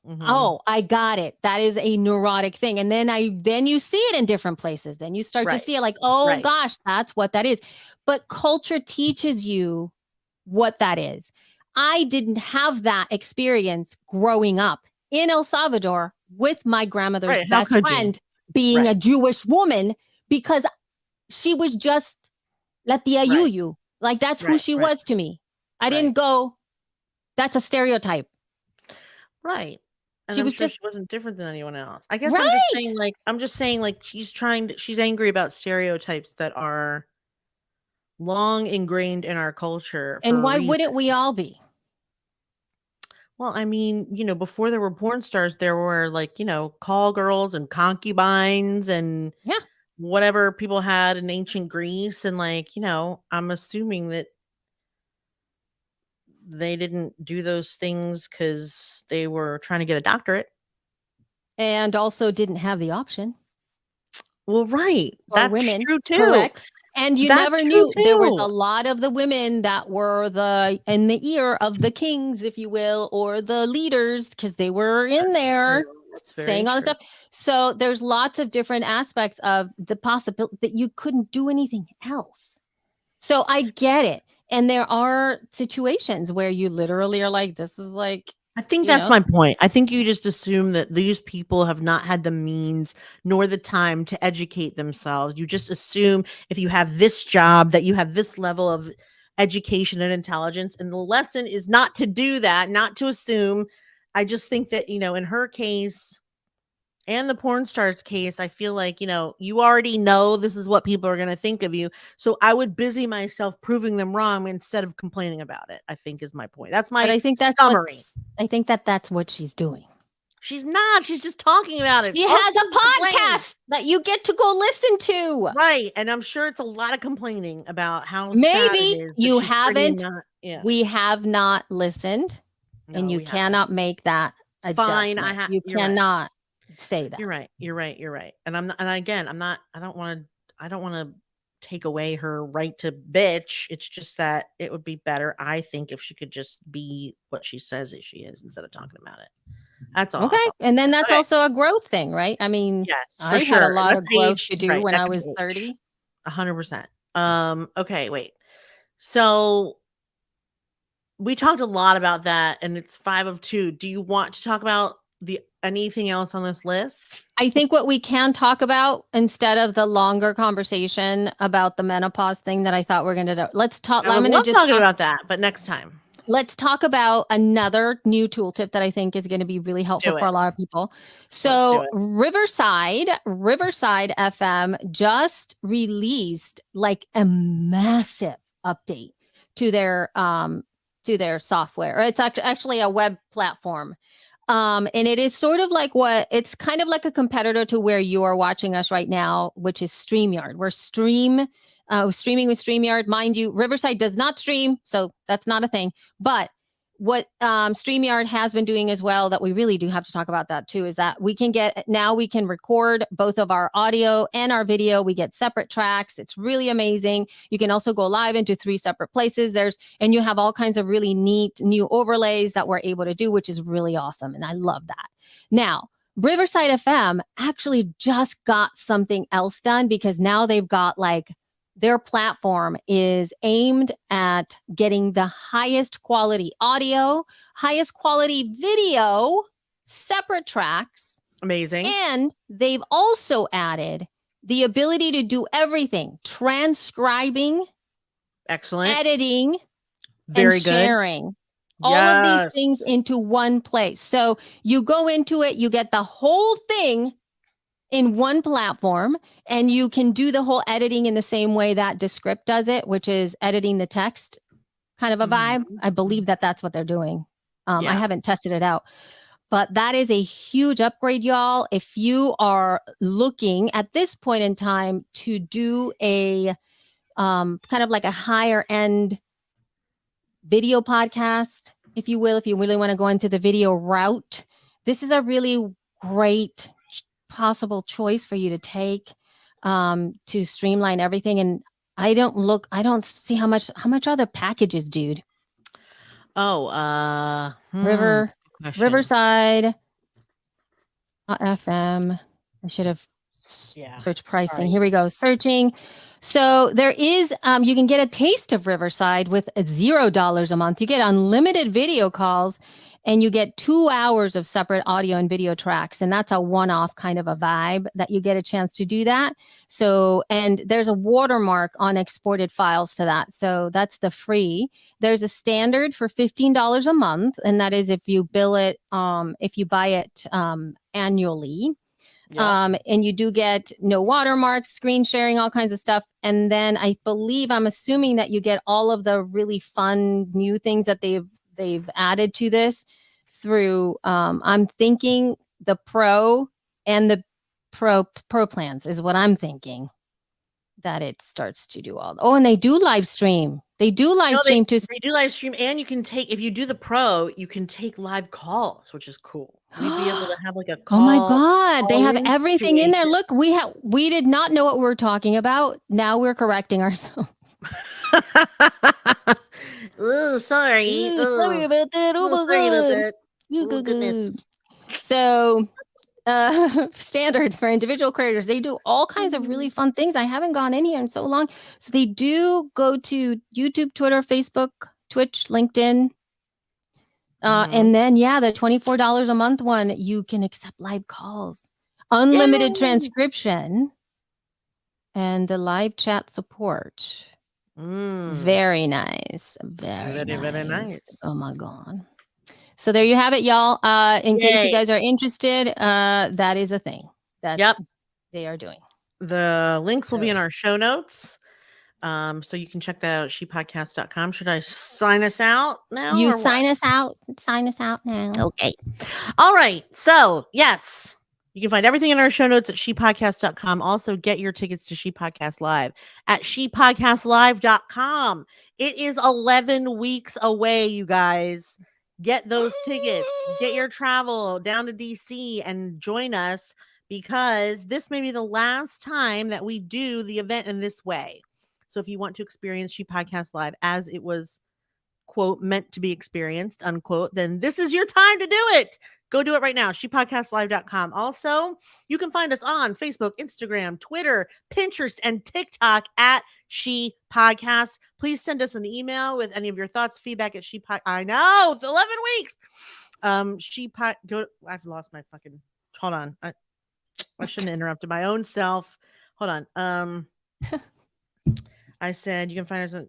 Hmm. Oh, I got it. That is a neurotic thing. And then you see it in different places. Then you start to Right. see it like, oh Right. gosh, that's what that is. But culture teaches you what that is. I didn't have that experience growing up in El Salvador with my grandmother's Right. How best could you? friend being a Right. Jewish woman because she was just La tia Right. Yuyu. Like that's who Right. she Right. was to me. I didn't Right. go, that's a stereotype. Right. And She I'm was sure just she wasn't different than anyone else. I guess right. I'm just saying like she's angry about stereotypes that are long ingrained in our culture And for a why reason. wouldn't we all be? Well, I mean, before there were porn stars, there were like, call girls and concubines and Yeah. whatever people had in ancient Greece. And like, I'm assuming that they didn't do those things because they were trying to get a doctorate. And also didn't have the option Well, right. for That's women, true too. correct? And you That's never true knew there was too. a lot of the women that were in the ear of the kings, if you will, or the leaders, because they were in That's there true. That's very saying all this true. stuff. So there's lots of different aspects of the possibility that you couldn't do anything else. So I get it. And there are situations where you literally are like, this is like, I think you that's know, my point. I think you just assume that these people have not had the means nor the time to educate themselves. You just assume if you have this job that you have this level of education and intelligence. And the lesson is not to do that, not to assume. I just think that, in her case and the porn star's case, I feel like, you already know this is what people are going to think of you. So I would busy myself proving them wrong instead of complaining about it, I think is my point. That's but my I think summary. that's what she's doing. She's not. She's just talking about it. She All has she does is a complain. podcast that you get to go listen to. Right. And I'm sure it's a lot of complaining about how sad it Maybe is that you she's pretty haven't. not. Yeah. We have not listened, and No, you we haven't. cannot make that Fine. adjustment. You You're right. cannot say that. You're right. You're right. You're right. And I'm not, and again, I don't want to take away her right to bitch. It's just that it would be better, I think, if she could just be what she says that she is instead of talking about it. That's all. Okay. That's all. And then that's Okay. also a growth thing, right? I mean, Yes, for I had a sure. And lot that's of growth age. to do Right. when That I could be was age. 30. 100%. Okay, wait. So we talked a lot about that and it's 5 of 2. Do you want to talk about the anything else on this list? I think what we can talk about instead of the longer conversation about the menopause thing that I thought we're going to do. Let's talk. I I'm would going to love just talking talk. about that, but next time. Let's talk about another new tooltip that I think is going to be really helpful Do for it. a lot of people. Let's do So it. Riverside FM just released like a massive update to their software. Or it's actually a web platform. And it is sort of like it's kind of like a competitor to where you are watching us right now, which is StreamYard. We're streaming with StreamYard. Mind you, Riverside does not stream, so that's not a thing. But what StreamYard has been doing as well, that we really do have to talk about that too, is that we can record both of our audio and our video. We get separate tracks. It's really amazing. You can also go live into 3 separate places. And you have all kinds of really neat new overlays that we're able to do, which is really awesome. And I love that. Now, Riverside FM actually just got something else done, because now they've got their platform is aimed at getting the highest quality audio, highest quality video, separate tracks. Amazing. And they've also added the ability to do everything: transcribing, Excellent. editing, Very and good. sharing. All of these things Yes. into one place. So you go into it, you get the whole thing in one platform, and you can do the whole editing in the same way that Descript does it, which is editing the text kind of a vibe. Mhm. I believe that that's what they're doing. I Yeah. haven't tested it out, but that is a huge upgrade, y'all. If you are looking at this point in time to do a kind of like a higher end video podcast, if you will, if you really want to go into the video route, this is a really great possible choice for you to take to streamline everything. And I don't see how much are the packages, dude. Oh, River, question. Riverside, FM. I should have Yeah. searched pricing. Sorry. Here we go. Searching. So there is, you can get a taste of Riverside with $0 a month. You get unlimited video calls and you get 2 hours of separate audio and video tracks. And that's a one-off kind of a vibe that you get a chance to do that. So, and there's a watermark on exported files to that. So that's the free. There's a standard for $15 a month. And that is if you bill it, if you buy it annually. Yep. And you do get no watermarks, screen sharing, all kinds of stuff. And then I'm assuming that you get all of the really fun new things that they've added to this through I'm thinking the pro and the pro plans is what I'm thinking that it starts to do all. Oh, and they do live stream. They do live stream too. They do live stream, and you can take, if you do the pro, you can take live calls, which is cool. We'd be able to have like a Oh my call. God. They have call-in everything in there. situation. Look, we did not know what we were talking about. Now we're correcting ourselves. Oh, sorry. Sorry about that. Oh my sorry about God. that. Oh, goodness. So standards for individual creators, they do all kinds of really fun things. I haven't gone in here in so long. So they do go to YouTube, Twitter, Facebook, Twitch, LinkedIn. And then, yeah, the $24 a month one, you can accept live calls, unlimited Yay! transcription, and the live chat support. Very nice. Very nice. Oh my God. So there you have it, y'all. In case you guys are interested, that is a thing that they are doing. The links will be in our show notes. So you can check that out at shepodcast.com. Should I sign us out now? You or sign what? us out. Sign us out now. Okay. All right. So, yes, you can find everything in our show notes at shepodcast.com. Also, get your tickets to She Podcast Live at shepodcastlive.com. It is 11 weeks away, you guys. Get those tickets. Get your travel down to DC and join us, because this may be the last time that we do the event in this way. So if you want to experience She Podcast Live as it was, quote, meant to be experienced, unquote, then this is your time to do it. Go do it right now. shepodcastlive.com. Also, you can find us on Facebook, Instagram, Twitter, Pinterest, and TikTok at She Podcast. Please send us an email with any of your thoughts, feedback at I know, it's 11 weeks. I've lost my fucking, hold on. I shouldn't have interrupted my own self. Hold on. I said you can find us on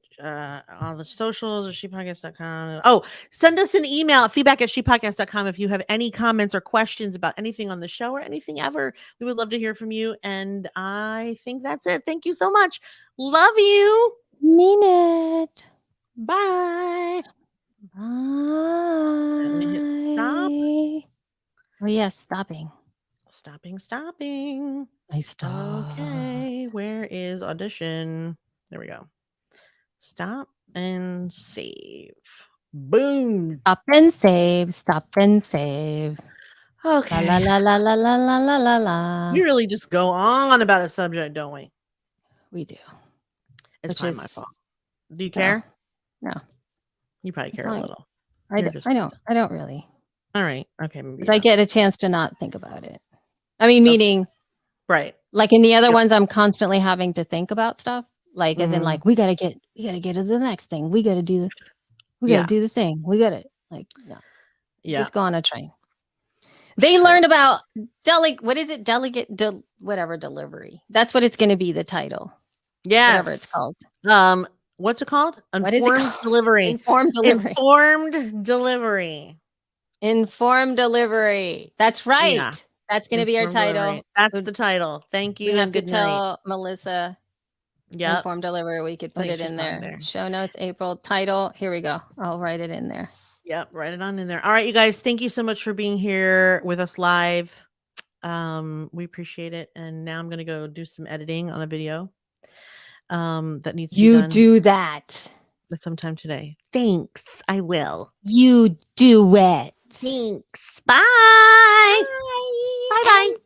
all the socials or shepodcast.com. Oh, send us an email, feedback at shepodcast.com, if you have any comments or questions about anything on the show or anything ever. We would love to hear from you. And I think that's it. Thank you so much. Love you. Mean it. Bye. Bye. I'm gonna hit stop. Oh, yes, stopping. Stopping. I stop. Okay. Where is audition? There we go. Stop and save. Boom. Stop and save. Stop and save. Okay. La la la la la la la la la. We really just go on about a subject, don't we? We do. It's Which probably is my fault. Do you care? No. You probably care a little. I don't really. All right. Okay. Because I get a chance to not think about it. I mean, meaning, right. Like in the other ones, I'm constantly having to think about stuff. Like, as in, like, we gotta get to the next thing. We gotta do the thing. We gotta, like, no. Just go on a train. They learned about whatever delivery. That's what it's going to be, the title. Yes. Whatever it's called. What's it called? What is it called? Delivery. Informed delivery. Informed delivery. Informed delivery. That's right. Yeah. That's going to be our title. Delivery. That's the title. Thank you. We have to tell Melissa. Yeah. Informed delivery. We could put it in there. Show notes, April, title. Here we go. I'll write it in there. Yep, write it on in there. All right, you guys, thank you so much for being here with us live. We appreciate it. And now I'm gonna go do some editing on a video that needs to be You done do that. sometime today. Thanks. I will. You do it. Thanks. Bye. Bye Bye. bye. And